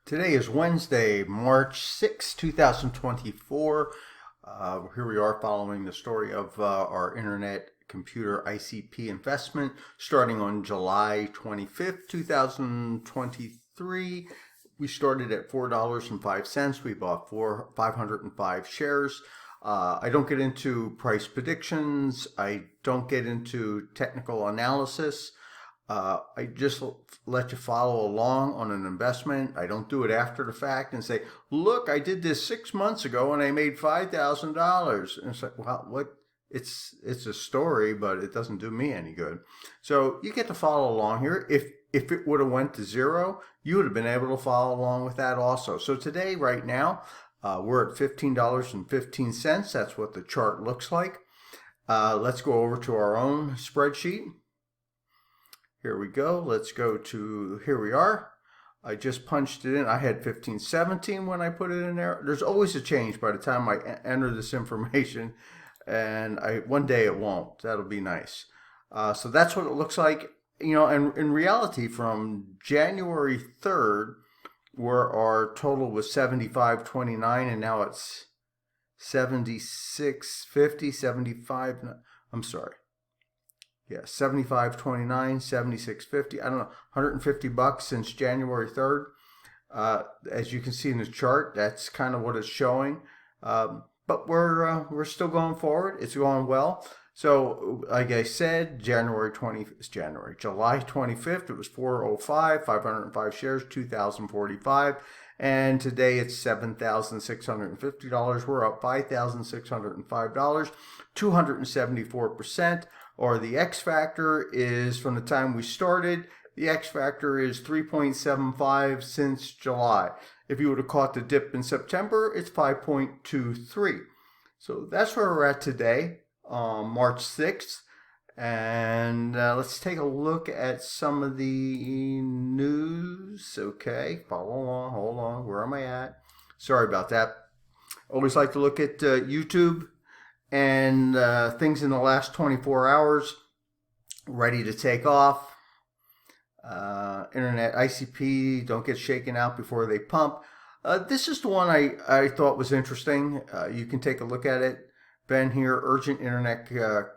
Today is Wednesday, March 6, 2024. Here we are following the story of our Internet Computer ICP investment starting on July 25th, 2023. We started at $4.05. We bought 505 shares. I don't get into price predictions. I don't get into technical analysis. I just let you follow along on an investment. I don't do it after the fact and say, look, I did this 6 months ago and I made $5,000. And it's like, well, what? It's a story, but it doesn't do me any good. So you get to follow along here. If it would have went to zero, you would have been able to follow along with that also. So today, right now, we're at $15.15. That's what the chart looks like. Let's go over to our own spreadsheet. Here we go. Let's go to, here we are. I just punched it in. I had 1517 when I put it in there. There's always a change by the time I enter this information, and one day it won't. That'll be nice. So that's what it looks like. You know, and in reality, from January 3rd, where our total was 75.29, and now it's 76.50, 75. I'm sorry. Yeah, 75.29, 76.50. I don't know, $150 since January 3rd. As you can see in the chart, that's kind of what it's showing. But we're still going forward. It's going well. So, like I said, July 25th, it was 405, 505 shares, 2,045. And today it's $7,650. We're up $5,605, 274%. Or the X factor is, from the time we started, the X factor is 3.75 since July. If you would have caught the dip in September, it's 5.23. So that's where we're at today, March 6th. And let's take a look at some of the news. Okay, follow along, hold on, where am I at? Sorry about that. Always like to look at YouTube and things in the last 24 hours ready to take off. Internet ICP, don't get shaken out before they pump. This is the one I thought was interesting. You can take a look at it. Ben here, urgent internet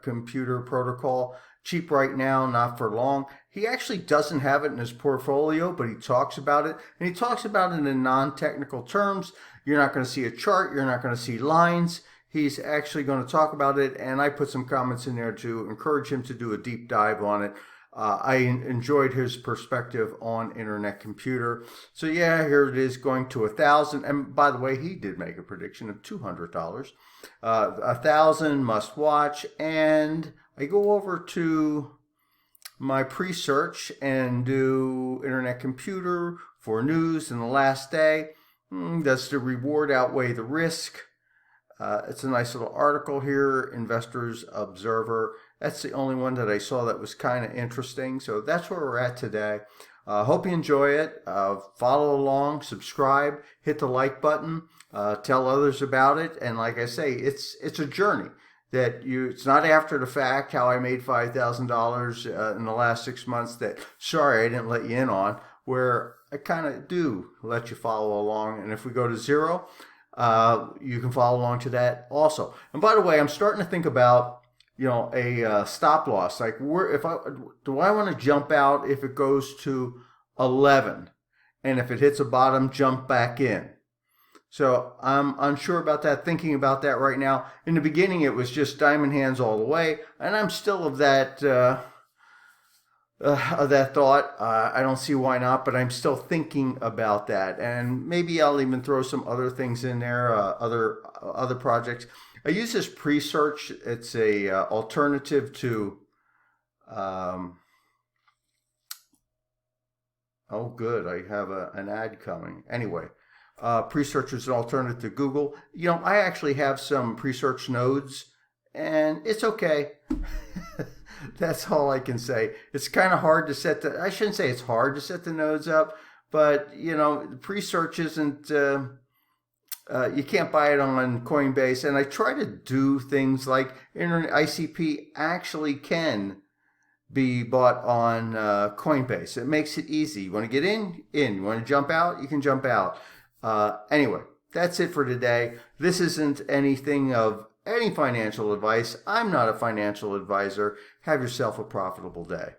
computer protocol. Cheap right now, not for long. He actually doesn't have it in his portfolio, but he talks about it. And he talks about it in non-technical terms. You're not going to see a chart. You're not going to see lines. He's actually going to talk about it, and I put some comments in there to encourage him to do a deep dive on it. I enjoyed his perspective on Internet Computer. So yeah, here it is, going to 1,000. And by the way, he did make a prediction of $200. 1,000 must watch. And I go over to my pre-search and do Internet Computer for news in the last day. Does the reward outweigh the risk? It's a nice little article here, Investors Observer. That's the only one that I saw that was kind of interesting. So that's where we're at today. Hope you enjoy it. Follow along, subscribe, hit the like button, tell others about it. And like I say, it's a journey that it's not after the fact how I made $5,000 in the last 6 months that, sorry, I didn't let you in on, where I kind of do let you follow along. And if we go to zero, you can follow along to that also. And by the way, I'm starting to think about, a stop loss. Like, do I want to jump out if it goes to 11, and if it hits a bottom, jump back in? So I'm unsure about that. Thinking about that right now. In the beginning, it was just diamond hands all the way, and I'm still of that thought. I don't see why not, but I'm still thinking about that, and maybe I'll even throw some other things in there, other projects. I use this pre-search. It's a alternative to. Oh, good. I have an ad coming. Anyway, pre-search is an alternative to Google. I actually have some pre-search nodes, and it's okay. That's all I can say. It's kind of hard to set I shouldn't say it's hard to set the nodes up, but pre-search isn't, you can't buy it on Coinbase. And I try to do things like Internet ICP actually can be bought on Coinbase. It makes it easy. You want to get in? You want to jump out? You can jump out. Anyway, that's it for today. This isn't anything of any financial advice. I'm not a financial advisor. Have yourself a profitable day.